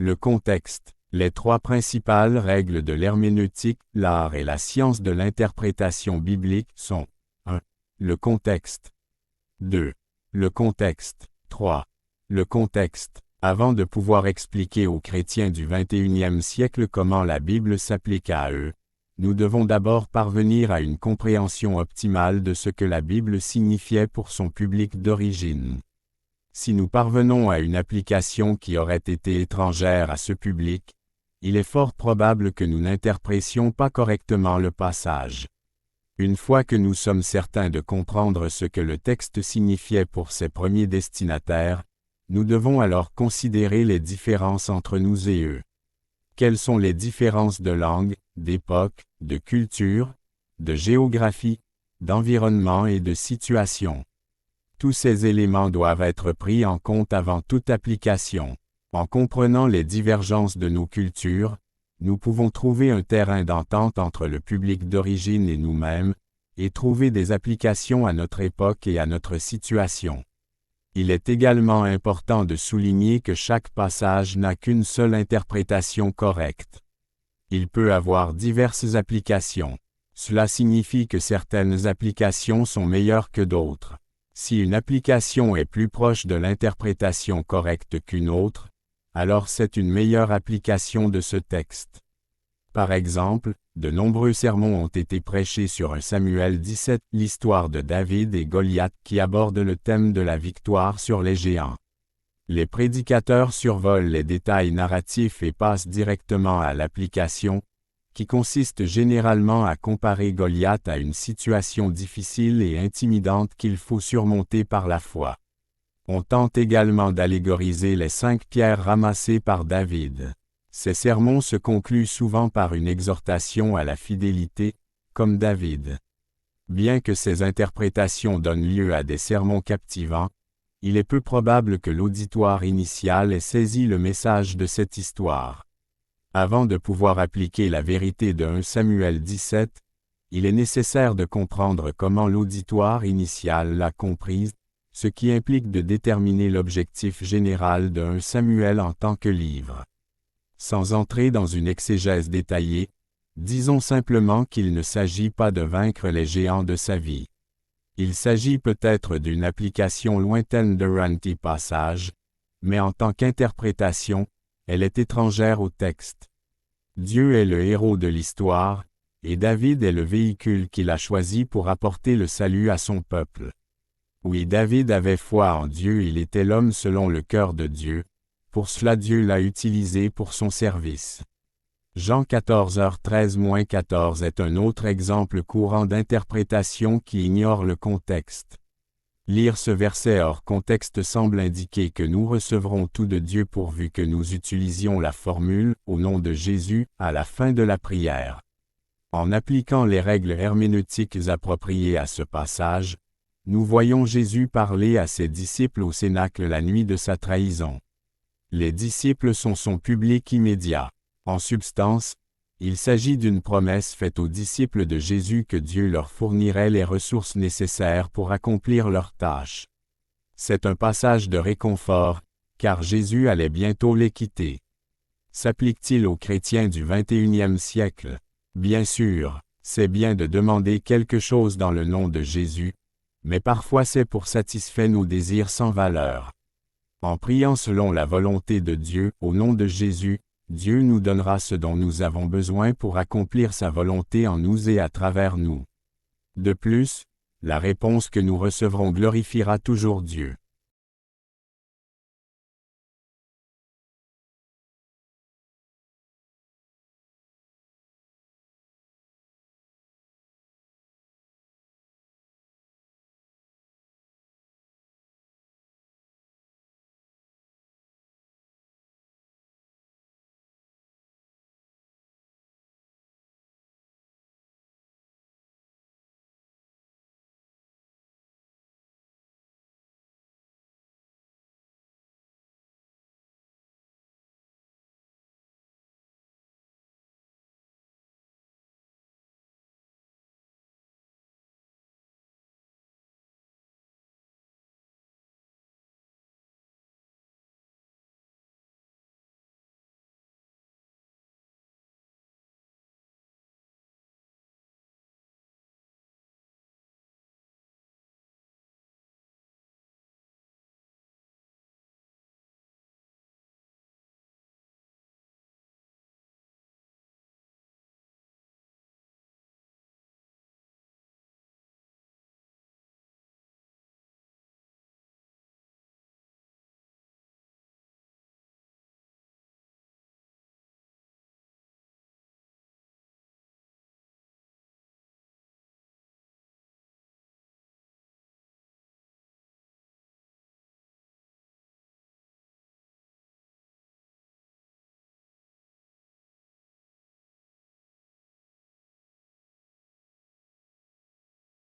Le contexte. Les trois principales règles de l'herméneutique, l'art et la science de l'interprétation biblique sont 1. Le contexte. 2. Le contexte. 3. Le contexte. Avant de pouvoir expliquer aux chrétiens du XXIe siècle comment la Bible s'applique à eux, nous devons d'abord parvenir à une compréhension optimale de ce que la Bible signifiait pour son public d'origine. Si nous parvenons à une application qui aurait été étrangère à ce public, il est fort probable que nous n'interprétions pas correctement le passage. Une fois que nous sommes certains de comprendre ce que le texte signifiait pour ses premiers destinataires, nous devons alors considérer les différences entre nous et eux. Quelles sont les différences de langue, d'époque, de culture, de géographie, d'environnement et de situation? Tous ces éléments doivent être pris en compte avant toute application. En comprenant les divergences de nos cultures, nous pouvons trouver un terrain d'entente entre le public d'origine et nous-mêmes, et trouver des applications à notre époque et à notre situation. Il est également important de souligner que chaque passage n'a qu'une seule interprétation correcte. Il peut avoir diverses applications. Cela signifie que certaines applications sont meilleures que d'autres. Si une application est plus proche de l'interprétation correcte qu'une autre, alors c'est une meilleure application de ce texte. Par exemple, de nombreux sermons ont été prêchés sur 1 Samuel 17, l'histoire de David et Goliath qui aborde le thème de la victoire sur les géants. Les prédicateurs survolent les détails narratifs et passent directement à l'application, qui consiste généralement à comparer Goliath à une situation difficile et intimidante qu'il faut surmonter par la foi. On tente également d'allégoriser les 5 pierres ramassées par David. Ces sermons se concluent souvent par une exhortation à la fidélité, comme David. Bien que ces interprétations donnent lieu à des sermons captivants, il est peu probable que l'auditoire initial ait saisi le message de cette histoire. Avant de pouvoir appliquer la vérité de 1 Samuel 17, il est nécessaire de comprendre comment l'auditoire initial l'a comprise, ce qui implique de déterminer l'objectif général de 1 Samuel en tant que livre. Sans entrer dans une exégèse détaillée, disons simplement qu'il ne s'agit pas de vaincre les géants de sa vie. Il s'agit peut-être d'une application lointaine de l'anti passage, mais en tant qu'interprétation, elle est étrangère au texte. Dieu est le héros de l'histoire, et David est le véhicule qu'il a choisi pour apporter le salut à son peuple. Oui, David avait foi en Dieu, il était l'homme selon le cœur de Dieu, pour cela Dieu l'a utilisé pour son service. Jean 14h13-14 est un autre exemple courant d'interprétation qui ignore le contexte. Lire ce verset hors contexte semble indiquer que nous recevrons tout de Dieu pourvu que nous utilisions la formule « au nom de Jésus » à la fin de la prière. En appliquant les règles herméneutiques appropriées à ce passage, nous voyons Jésus parler à ses disciples au cénacle la nuit de sa trahison. Les disciples sont son public immédiat. En substance, il s'agit d'une promesse faite aux disciples de Jésus que Dieu leur fournirait les ressources nécessaires pour accomplir leur tâche. C'est un passage de réconfort, car Jésus allait bientôt les quitter. S'applique-t-il aux chrétiens du XXIe siècle? Bien sûr, c'est bien de demander quelque chose dans le nom de Jésus, mais parfois c'est pour satisfaire nos désirs sans valeur. En priant selon la volonté de Dieu, au nom de Jésus, Dieu nous donnera ce dont nous avons besoin pour accomplir sa volonté en nous et à travers nous. De plus, la réponse que nous recevrons glorifiera toujours Dieu.